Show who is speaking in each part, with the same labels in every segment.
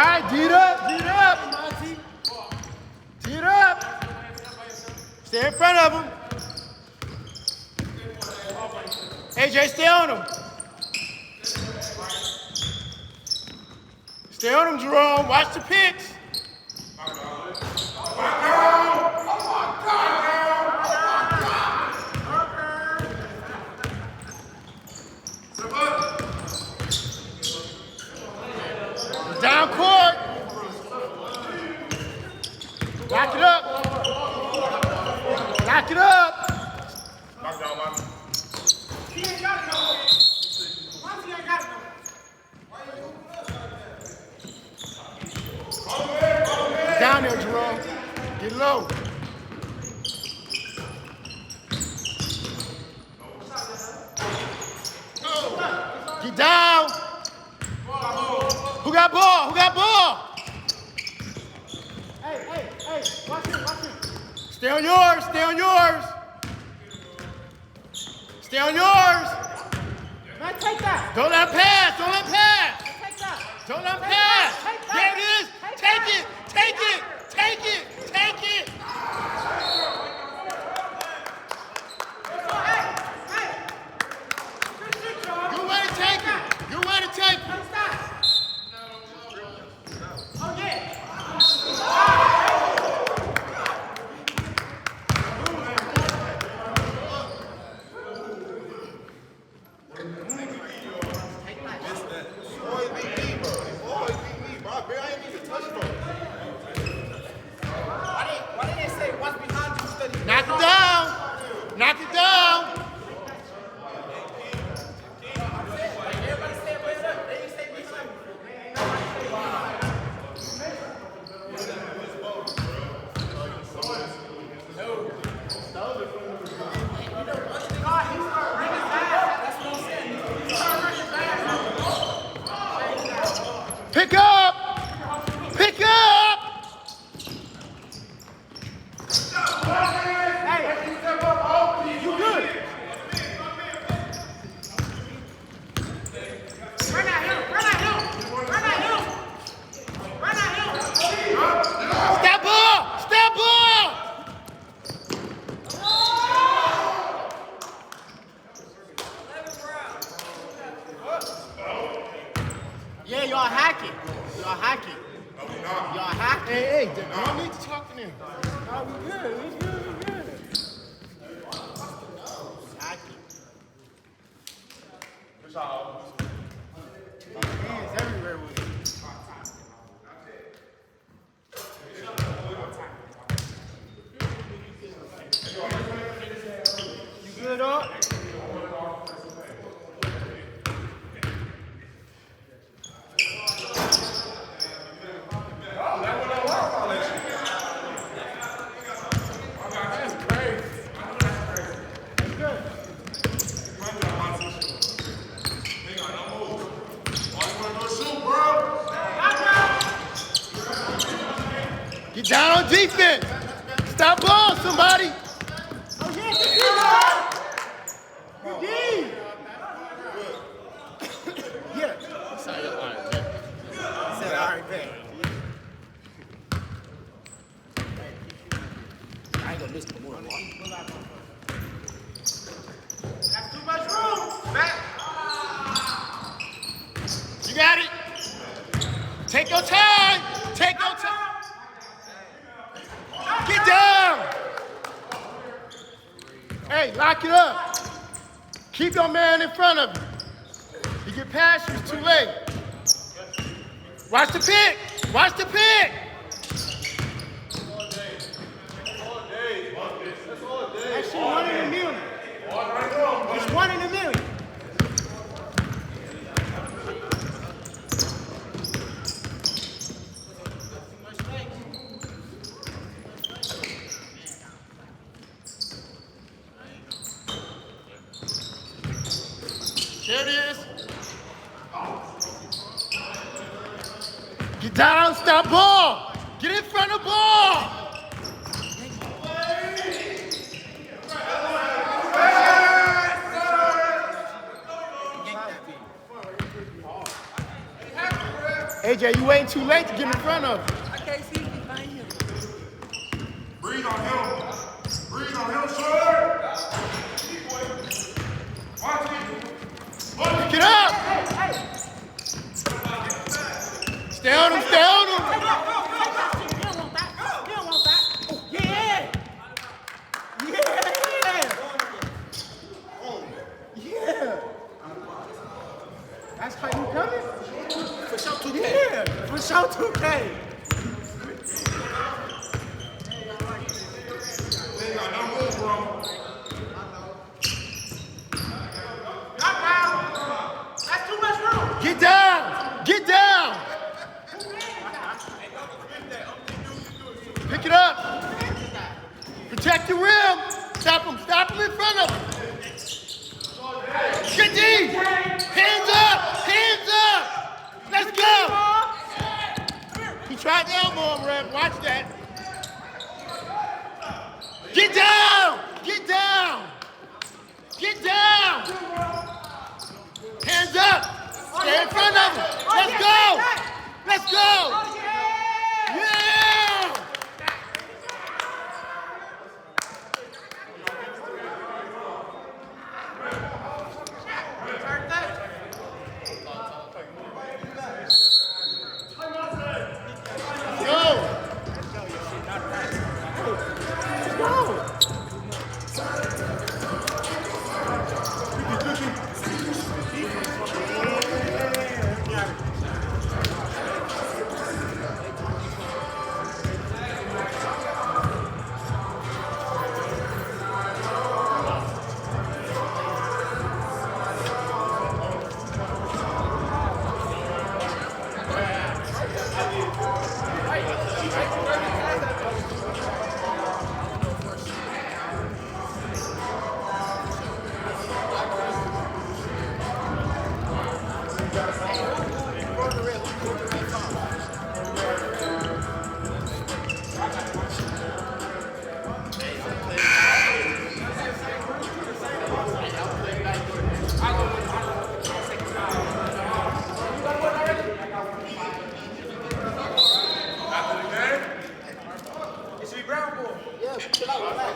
Speaker 1: right, G it up, G it up. G it up. Stay in front of him. AJ, stay on him. Stay on him, Jerome. Watch the picks. Down court. Lock it up. Lock it up.
Speaker 2: Lock down, Mark.
Speaker 3: He ain't got it no more. Once he ain't got it no more.
Speaker 1: Down there, Jerome. Get low. Get down. Who got ball? Who got ball?
Speaker 3: Hey, watch him.
Speaker 1: Stay on yours. Stay on yours. Stay on yours.
Speaker 3: Man, take that.
Speaker 1: Don't let him pass. Don't let him pass.
Speaker 3: Take that.
Speaker 1: Don't let him pass.
Speaker 3: Take that.
Speaker 1: There it is. Take it. Take it. Take it. Take it. Good way to take it. Good way to take it.
Speaker 3: Oh, yeah. Why didn't they say what's behind you study?
Speaker 1: Knock it down. Knock it down.
Speaker 3: Everybody say what's up. They didn't say behind you.
Speaker 1: Pick up. Pick up.
Speaker 3: You good. Run at him.
Speaker 1: Step ball. Step ball. Yeah, y'all hacking. Y'all hacking. Y'all hacking. Hey, don't need to talk to them. No, we good. We good. Hacking. Hands everywhere with it. You good, up? Get down on defense. Stop ball, somebody.
Speaker 3: Oh, yeah, you
Speaker 1: Yeah. Sorry, all right, bet. I said, all right, bet. I ain't gonna miss no more.
Speaker 3: That's too much room. Back.
Speaker 1: You got it. Take your time. Take your time. Get down. Hey, lock it up. Keep your man in front of you. You get past you, it's too late. Watch the pick. Watch the pick.
Speaker 3: That shit 1 in a million. It's 1 in a million.
Speaker 1: There it is. Get down, stop ball. Get in front of ball. AJ, you waiting too late to get in front of him.
Speaker 3: I can't see behind him.
Speaker 2: Breathe on him. Breathe on him, sir. Watch it.
Speaker 1: Pick it up. Stay on him, stay on him.
Speaker 3: That's how you coming? For sure 2K. Yeah, for sure 2K.
Speaker 2: They got no move, bro.
Speaker 3: Knock down. That's too much room.
Speaker 1: Get down, get down. Pick it up. Protect the rim. Stop him in front of him. Get deep. Hands up, hands up. Let's go. He tried to elbow him, Rev. Watch that. Get down, get down. Get down. Hands up. Stay in front of him. Let's go. Let's go. Yeah.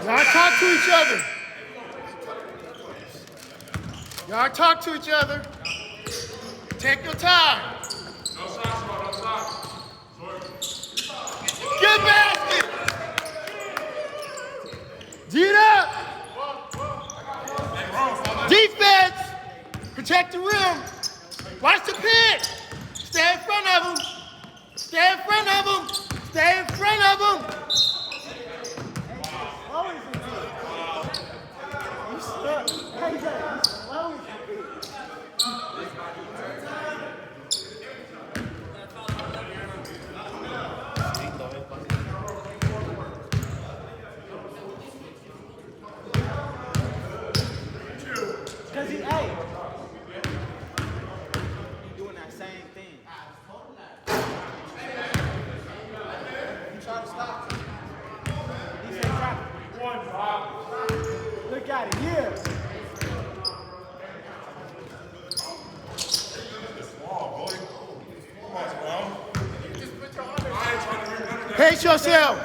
Speaker 1: Y'all talk to each other. Y'all talk to each other. Take your time.
Speaker 2: No socks, bro. No socks.
Speaker 1: Good basket. D it up. Defense. Protect the rim. Watch the pick. Stay in front of him. Stay in front of him. Stay in front of him.
Speaker 3: Because he doing that same thing. You try to stop him. He said drop it. Look at it, yeah.
Speaker 1: Pace yourself.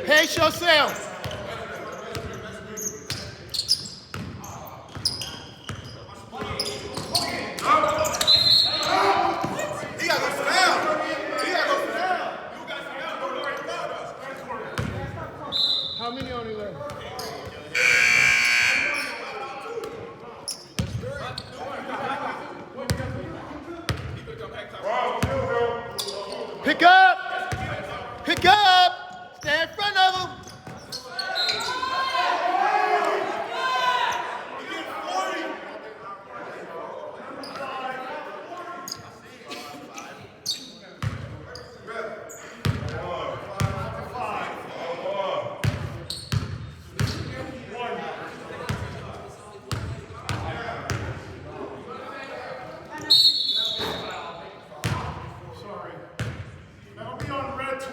Speaker 1: Pace yourself. How many on you left? Pick up! Pick up! Stay in front of him!
Speaker 2: That'll be on red 12.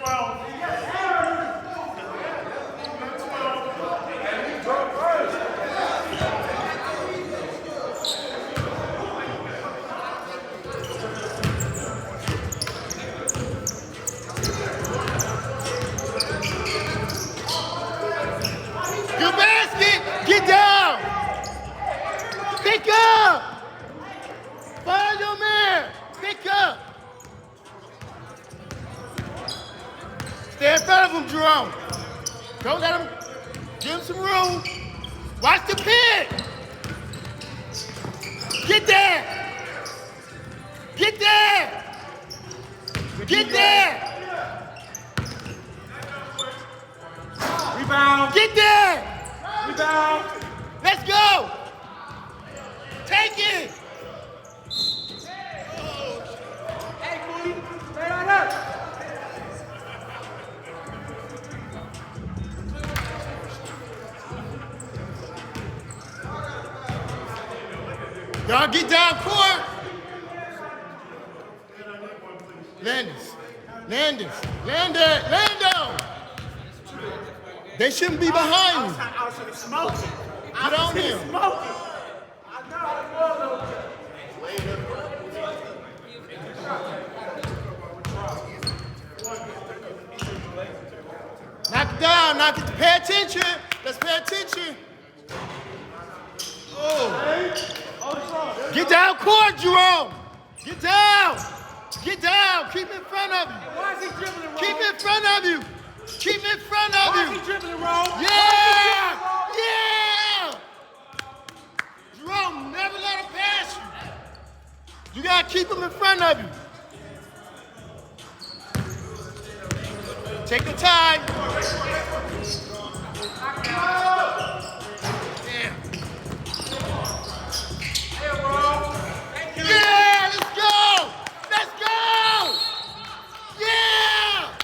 Speaker 1: Stay in front of him, Jerome. Don't let him. Give him some room. Watch the pick. Get there. Get there. Get there.
Speaker 3: Rebound.
Speaker 1: Get there.
Speaker 3: Rebound.
Speaker 1: Let's go. Take it.
Speaker 3: Hey, Booty. Straight on up.
Speaker 1: Y'all get down court. Lando. They shouldn't be behind you.
Speaker 3: I was smoking.
Speaker 1: Get on him.
Speaker 3: Smoking. I know.
Speaker 1: Knock it down. Pay attention. Let's pay attention. Oh. Get down court, Jerome. Get down. Get down. Keep in front of you.
Speaker 3: Why is he dribbling, Ron?
Speaker 1: Keep in front of you. Keep in front of
Speaker 3: Why is
Speaker 1: you.
Speaker 3: he dribbling, Ron?
Speaker 1: Yeah. Yeah. Jerome, never let him pass you. You got to keep him in front of you. Take the time. Damn. Yeah, let's go. Let's go. Yeah.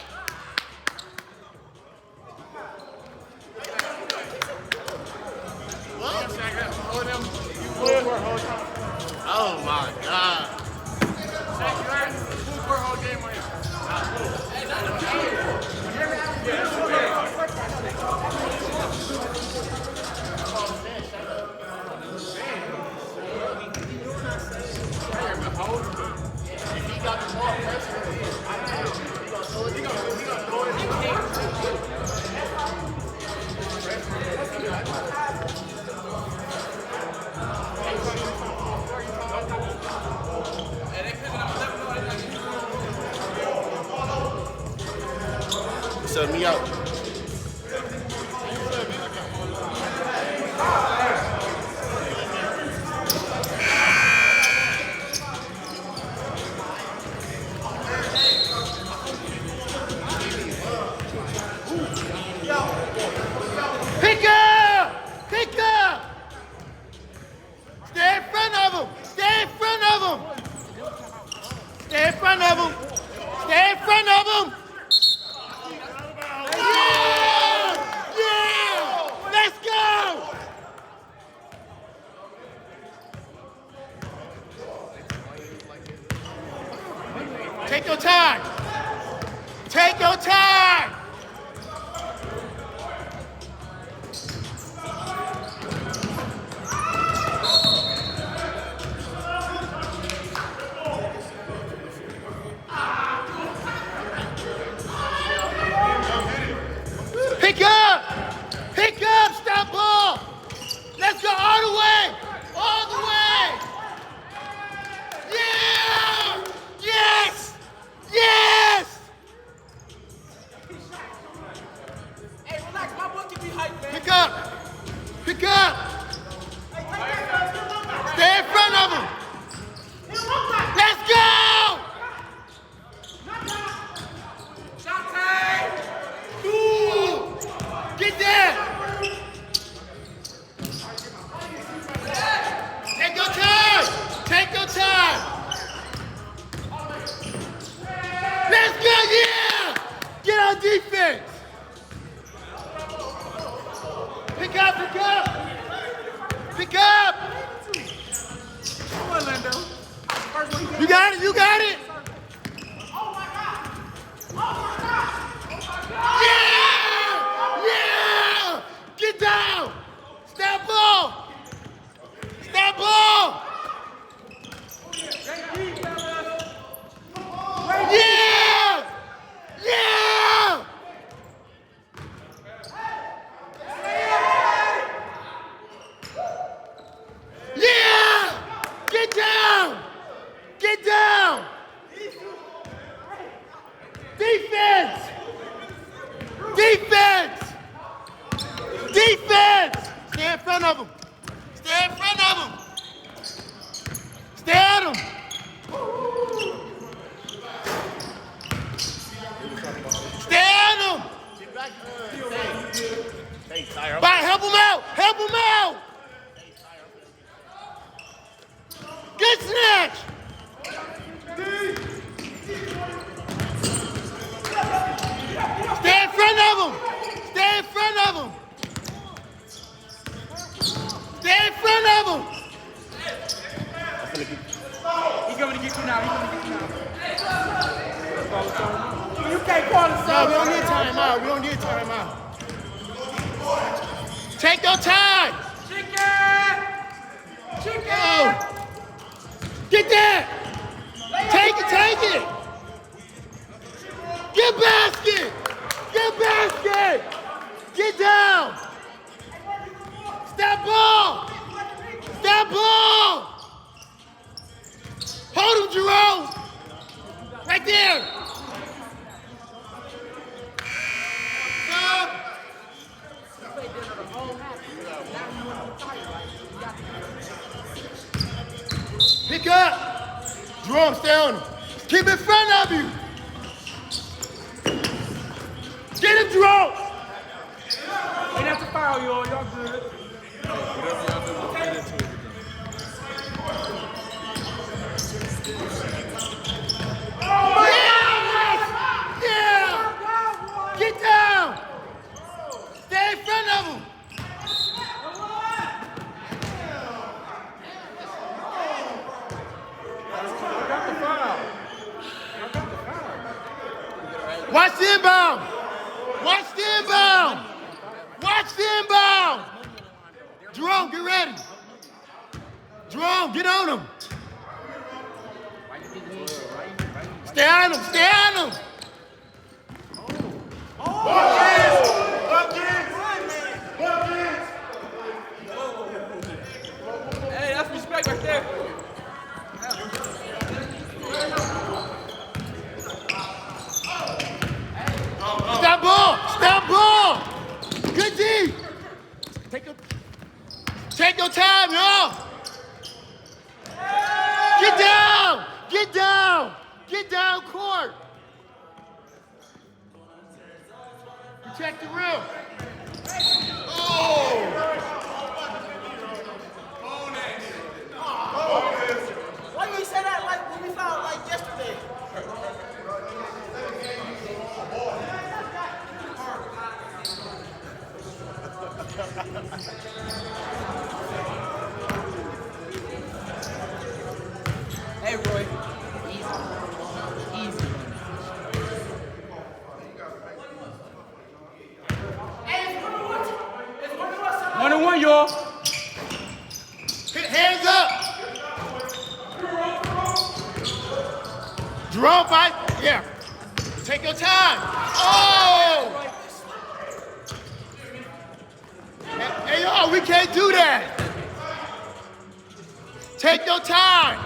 Speaker 1: Oh my God. Sub me out. Pick up! Pick up! Stay in front of him! Stay in front of him! Stay in front of him! Stay in front of him! Yeah! Yeah! Let's go! Take your time! Take your time! Pick up! Pick up! Stop ball! Let's go all the way! All the way! Yeah! Yes! Yes!
Speaker 3: Hey, relax. My boy can be hyped, man.
Speaker 1: Pick up! Pick up! Stay in front of him! Let's go!
Speaker 3: Shot time.
Speaker 1: Ooh! Get there! Take your time! Take your time! Let's go! Yeah! Get on defense! Pick up! Pick up! Pick up!
Speaker 3: Come on, Lando. First one he
Speaker 1: You got it! You got it! Yeah! Yeah! Get down! Stop ball! Stop ball! Yeah! Yeah! Yeah! Get down! Get down! Defense! Defense! Defense! Stay in front of him. Stay in front of him. Stay at him. Stay at him. Bye, help him out. Help him out. Good snatch. Stay in front of him. Stay in front of him. Stay in front of him.
Speaker 3: He's going to get you now. He's going to get you now. You can't call it
Speaker 1: No, we don't need timeout. We don't need timeout. Take your time.
Speaker 3: Chicken! Chicken!
Speaker 1: Oh. Get that. Take it, take it. Get basket. Get basket. Get down. Step ball. Step ball. Hold him, Jerome. Right there. Stop. Pick up. Jerome, stay on him. Keep in front of you. Get him, Jerome.
Speaker 3: Ain't have to foul, y'all. Y'all good.
Speaker 1: Yeah. Get down. Stay in front of him. Watch the inbound. Watch the inbound. Watch the inbound. Jerome, get ready. Jerome, get on him. Stay on him. Stay on him.
Speaker 3: Hey, that's respect right there.
Speaker 1: Stop ball. Stop ball. Good D. Take your time, y'all. Get down. Get down. Get down court. Protect the rim. Oh.
Speaker 4: Why you say that like when we found like yesterday?
Speaker 3: Hey, Roy. Easy. One and one, y'all.
Speaker 1: Hands up. Jerome, fight. Yeah. Take your time. Oh. Hey, y'all, we can't do that. Take your time.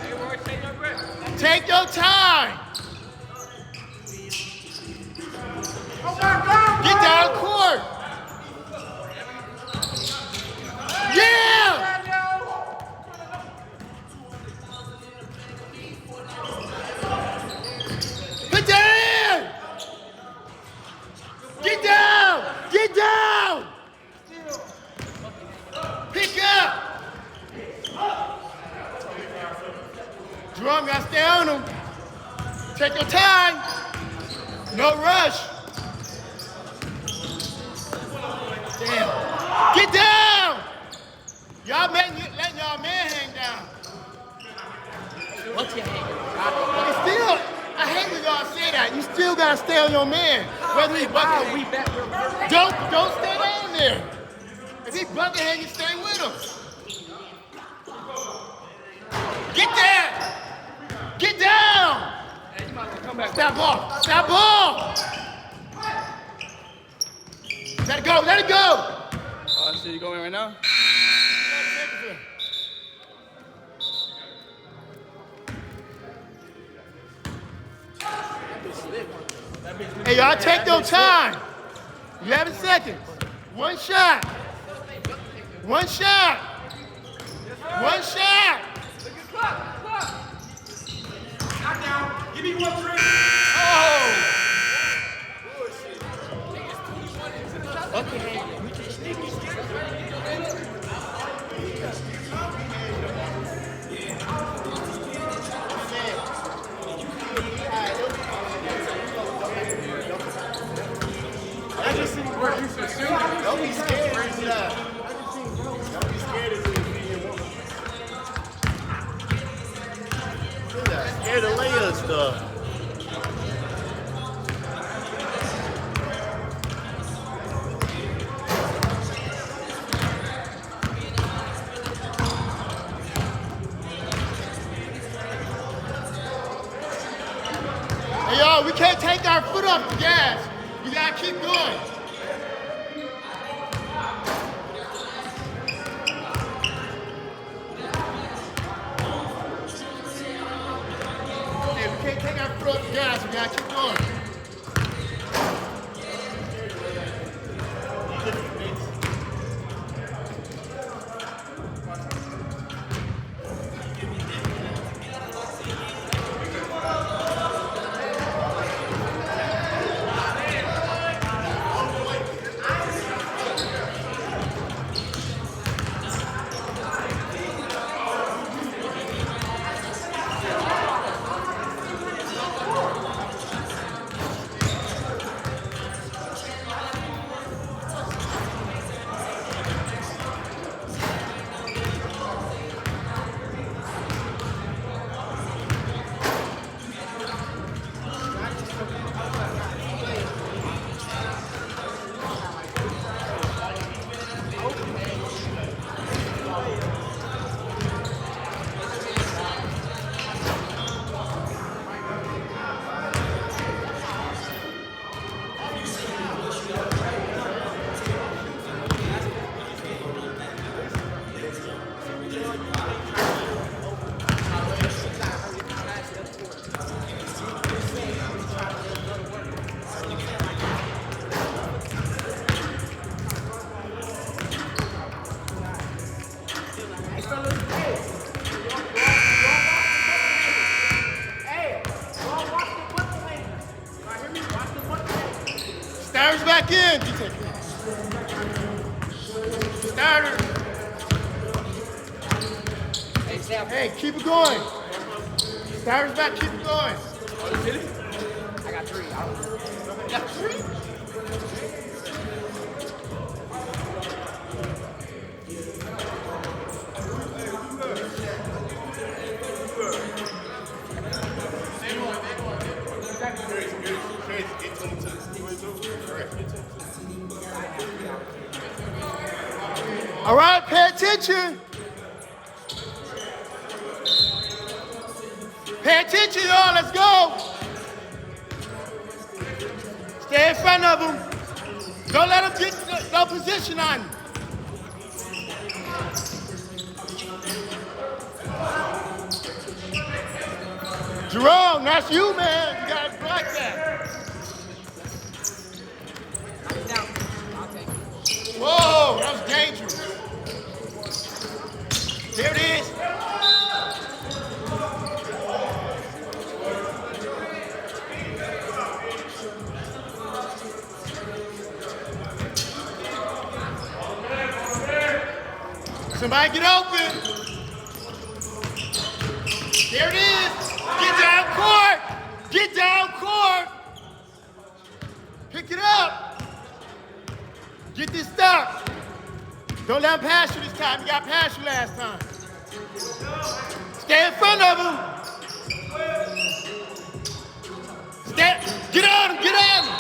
Speaker 3: Hey, Roy, take your breath.
Speaker 1: Take your time. Get down court. Yeah. Put that in. Get down. Get down. Pick up. Jerome, gotta stay on him. Take your time. No rush. Damn. Get down. Y'all letting y'all man hang down.
Speaker 3: What's your hand?
Speaker 1: But still, I hate when y'all say that. You still gotta stay on your man. Whether he bucket
Speaker 3: We back.
Speaker 1: don't stay down there. If he bucket hand, you stay with him. Get there. Get down.
Speaker 3: Hey, you might as well come back.
Speaker 1: Stop ball. Stop ball. Let it go. Let it go.
Speaker 3: Oh, shit, you going right now?
Speaker 1: Hey, y'all take your time. 11 seconds. One shot. One shot. One shot.
Speaker 3: Knock down. Give me 1 drink.
Speaker 1: Oh.
Speaker 5: Don't be scared. Don't be scared of it. Scared of layup stuff.
Speaker 1: Hey, y'all, we can't take our foot off the gas. We gotta keep going. Hey, we can't take our foot off the gas. We gotta keep going. Starters back in. Starter. Hey, keep it going. Starters back, keep it going.
Speaker 3: I got 3. You got 3?
Speaker 1: All right, pay attention. Pay attention, y'all. Let's go. Stay in front of them. Don't let them get no position on you. Jerome, that's you, man. You got to block that. Whoa, that was dangerous. There it is. Somebody get open. There it is. Get down court. Get down court. Pick it up. Get this stuff. Don't let him pass you this time. He got past you last time. Stay in front of him. Stay. Get on him. Get on him.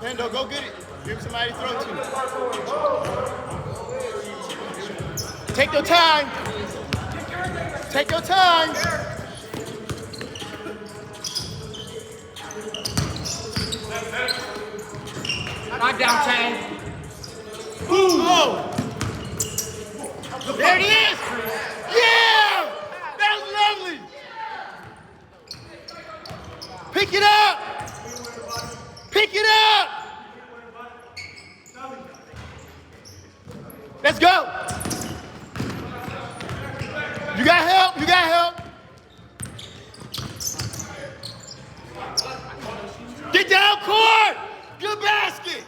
Speaker 1: Mendo, go get it. Give somebody to throw to. Take your time. Take your time.
Speaker 3: Knockdown chain.
Speaker 1: Oh. There it is. Pick it up. Pick it up. Let's go. You got help. You got help. Get down court. Good basket.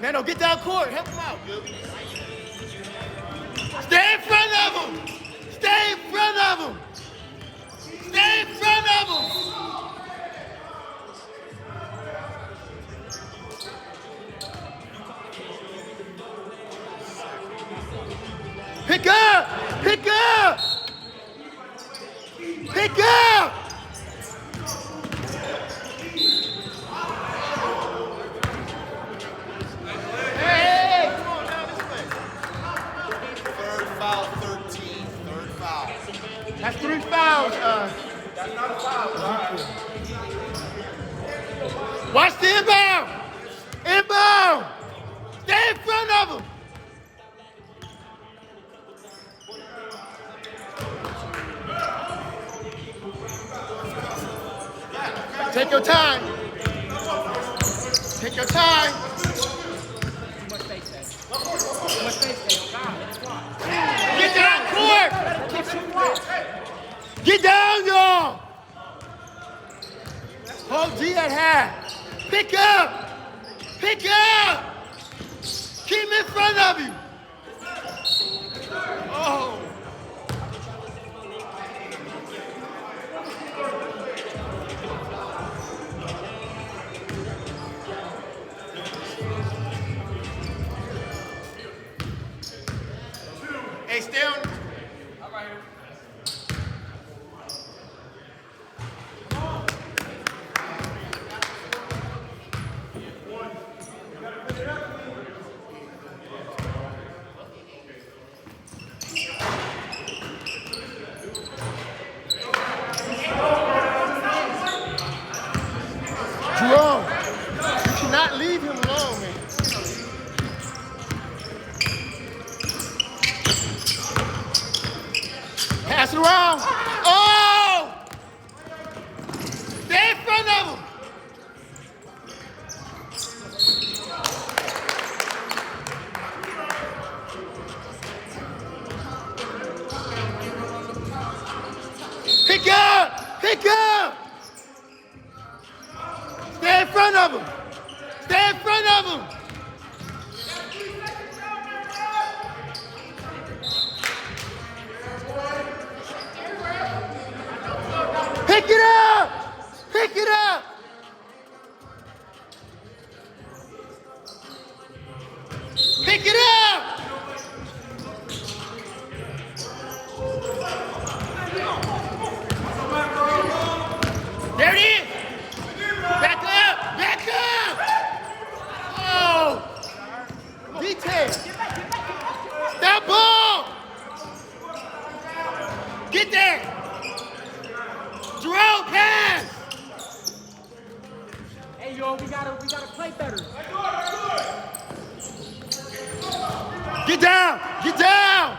Speaker 1: Mano, get down court. Help him out. Stay in front of him. Stay in front of him. Stay in front of him. Pick up. Pick up. Pick up. Hey, come on now this way.
Speaker 5: Third foul, 13. Third foul.
Speaker 1: That's 3 fouls.
Speaker 3: That's not a foul. All right.
Speaker 1: Watch the inbound. Inbound. Stay in front of him. Take your time. Take your time. Get down court. Get down, y'all. Hold G at half. Pick up. Pick up. Keep him in front of you. Oh. Hey, stay on. Jerome, you cannot leave him alone, man. Pass it around. Oh! Stay in front of him. Pick up! Pick up! Stay in front of him. Stay in front of him. Pick it up! Pick it up! Pick it up! There it is! Back up! Back up! Oh! Detail! That ball! Get there! Jerome, pass!
Speaker 4: Hey, yo, we gotta play better.
Speaker 1: Get down! Get down!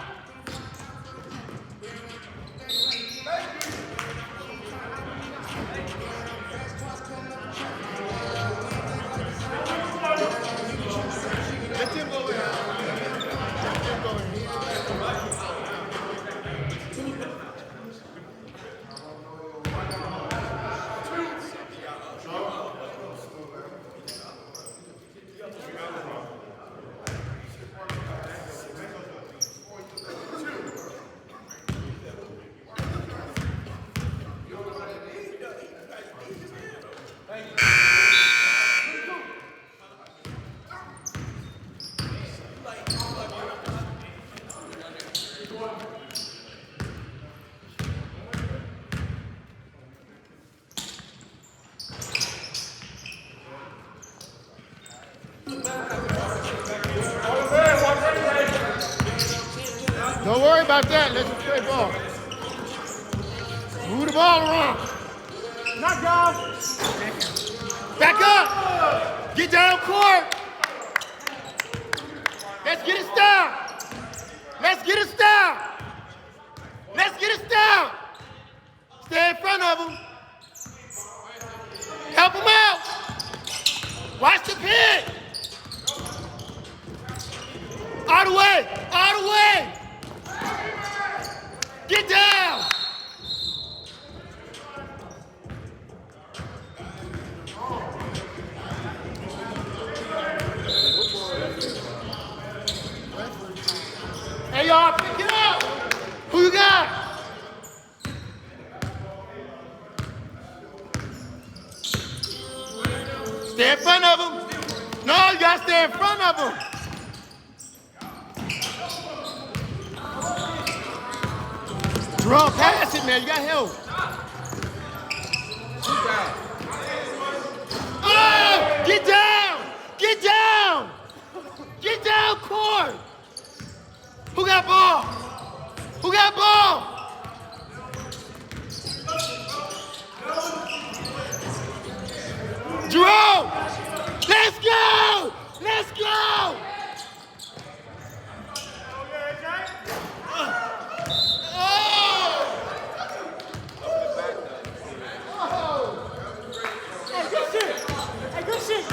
Speaker 1: Let him go in. Let him go in. Don't worry about that. Let's just play ball. Move the ball around.
Speaker 4: Knock down.
Speaker 1: Back up. Get down court. Let's get it down. Let's get it down. Let's get it down. Stay in front of him. y'all. Pick it up. Who you got? Stay in front of him. No, you gotta stay in front of him. Jerome, pass it, man. You got help. Oh, get down! Get down! Get down, court! Who got ball? Who got ball? Jerome! Let's go! Let's go!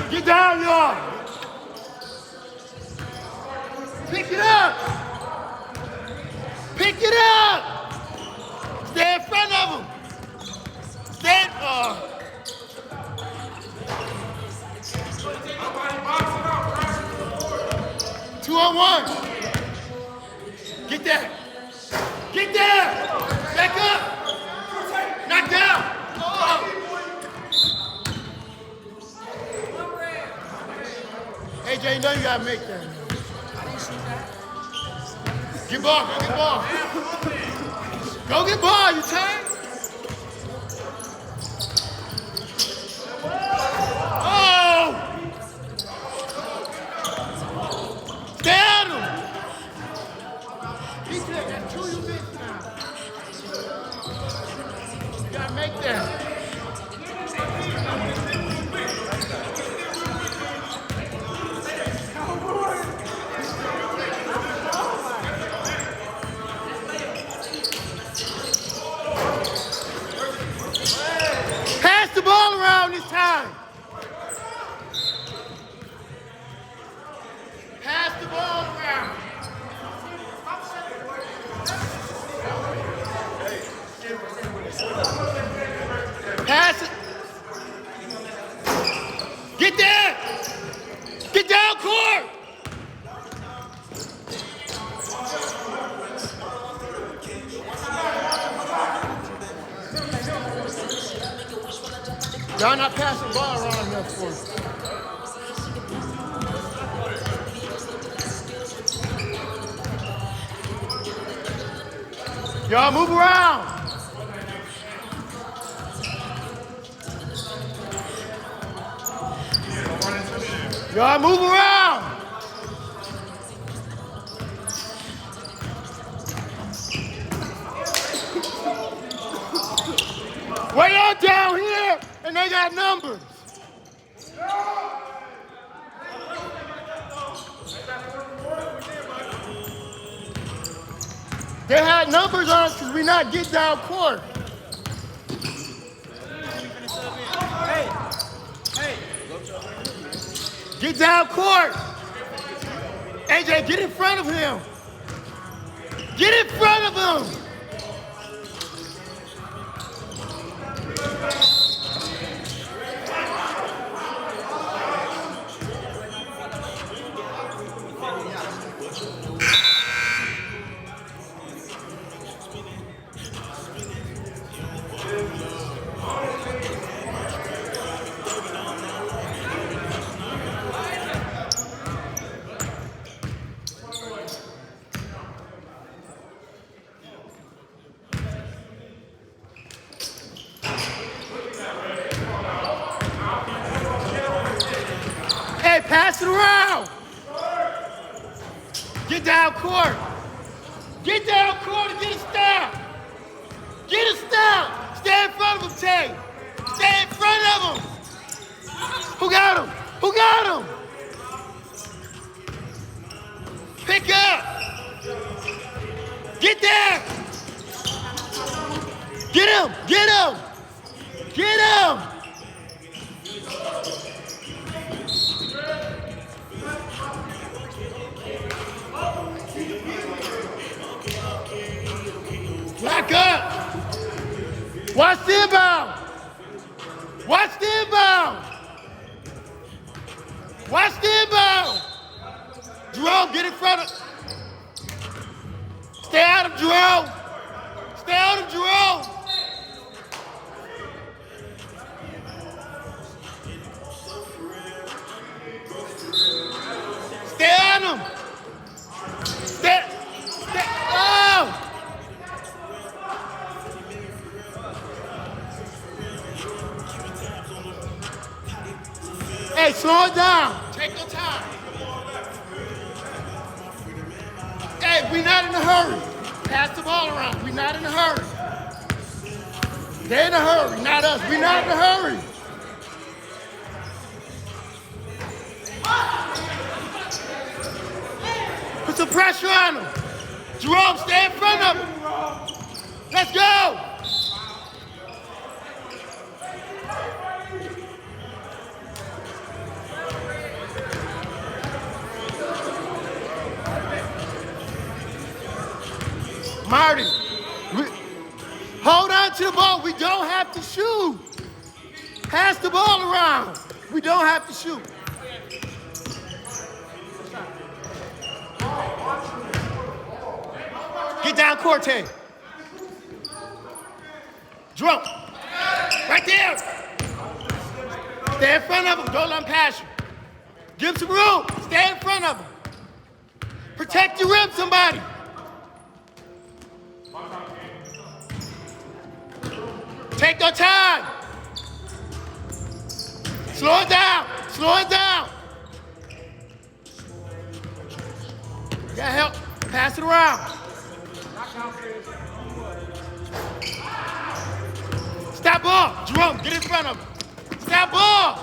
Speaker 1: Get down, y'all! Pick it up! Pick it up! Stay in front of him! Stay in... 2-on-1. Get there! Get there! Back up! Knock down! Oh. AJ, you know you gotta make that. Get ball, go get ball. Go get ball, you tired? Oh! Stay at him! He's there, that's two you missed now. You gotta make that. Pass the ball around this time. Pass the ball around. Pass it. Get there. Get down court. Y'all not passing the ball around enough for us. Y'all move around. Y'all move around. Way y'all down here and they got numbers. They had numbers on us because we not get down court. Get down court. AJ, get in front of him. Get in front of him. Pass it around. Get down court. Get down court and get a stop. Get a stop. Stay in front of him, Tay. Stay in front of him. Who got him? Who got him? Pick up. Get there. Get him. Get him. Get him. Back up! Watch the inbound! Watch the inbound! Watch the inbound! Jerome, get in front of... Jerome. Stay on him, Jerome. Stay on him. Stay. Oh! Hey, slow it down. Take your time. Hey, we're not in a hurry. Pass the ball around. We're not in a hurry. They're in a hurry, not us. We're not in a hurry. Put some pressure on him. Jerome, stay in front of him. Let's go. Marty, hold on to the ball. We don't have to shoot. Pass the ball around. We don't have to shoot. Get down, Corte. Jerome, right there. Stay in front of him. Don't let him pass you. Give him some room. Stay in front of him. Protect your rim, somebody. Take your time. Slow it down. Slow it down. You gotta help. Pass it around. Stop ball. Jerome, get in front of him. Stop ball.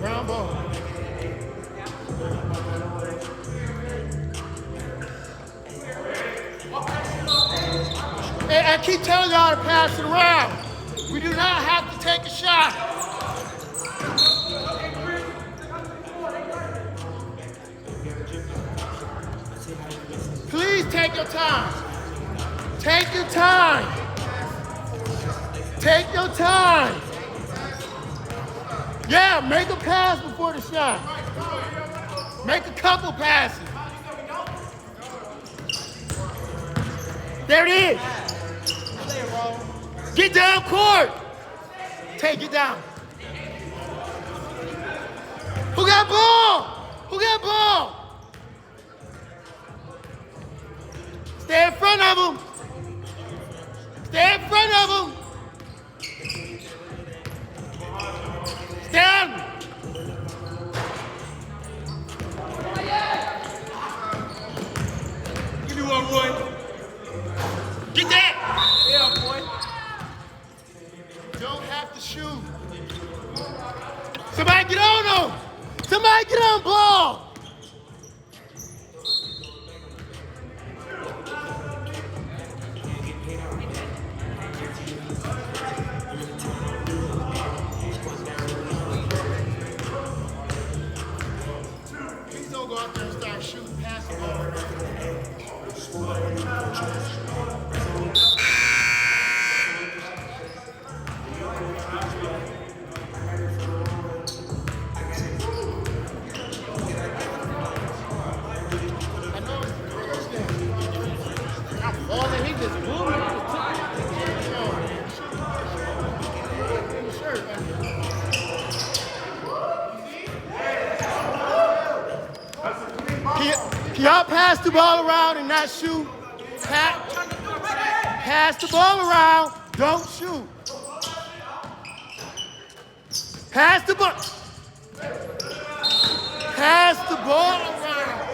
Speaker 1: Ground ball. Hey, I keep telling y'all to pass it around. We do not have to take a shot. Please take your time. Take your time. Take your time. Yeah, make a pass before the shot. Make a couple passes. There it is. Get down court. Take it down. Who got ball? Who got ball? Stay in front of him. Stay in front of him. Stand. Give me one, Roy. Get that.
Speaker 4: Yeah, boy.
Speaker 1: Don't have to shoot. Somebody get on him. Somebody get on ball. Please don't go out there and start shooting past the ball. Can y'all pass the ball around and not shoot? Pass the ball around, don't shoot. Pass the ball. Pass the ball around.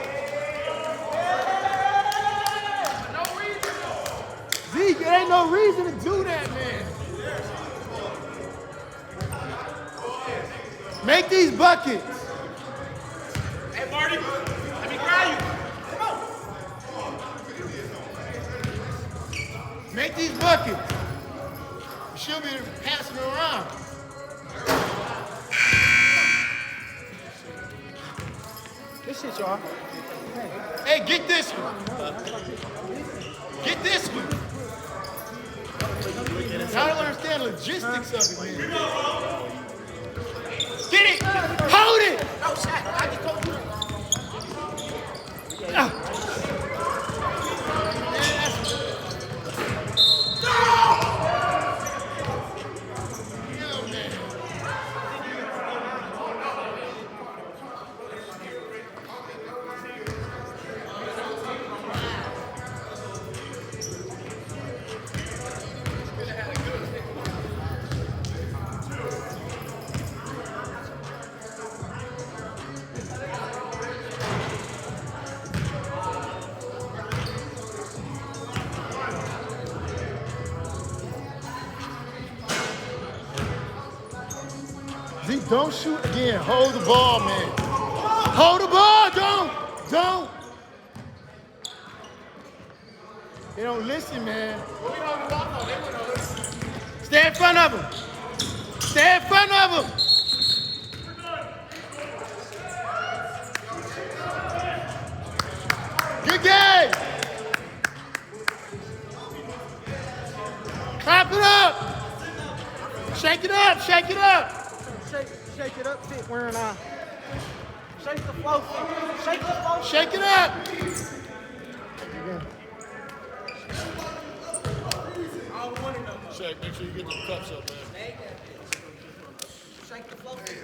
Speaker 1: Zeke, there ain't no reason to do that, man. Make these buckets.
Speaker 3: Hey, Marty, let me grab you. Come on.
Speaker 1: Make these buckets. You should be passing around.
Speaker 4: This shit, y'all.
Speaker 1: Hey, get this one. Get this one. I don't understand the logistics of it, man. Get it. Hold it!
Speaker 4: No shot. I just told you.
Speaker 1: Zeke, don't shoot again. Hold the ball, man. Hold the ball. Don't. They don't listen, man. Stay in front of him. Stay in front of him. Good game. Clap it up. Shake it up.
Speaker 4: Shake it up, fit wearing on. Shake the flow, fit. Shake the flow.
Speaker 1: Shake it up. Shake, make sure you get the cups up, man.
Speaker 4: Shake the flow, fit.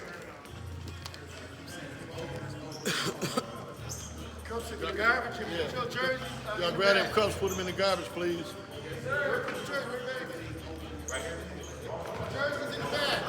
Speaker 1: Cups in the garbage. Y'all grab them cups, put them in the garbage, please. Jerseys in the back.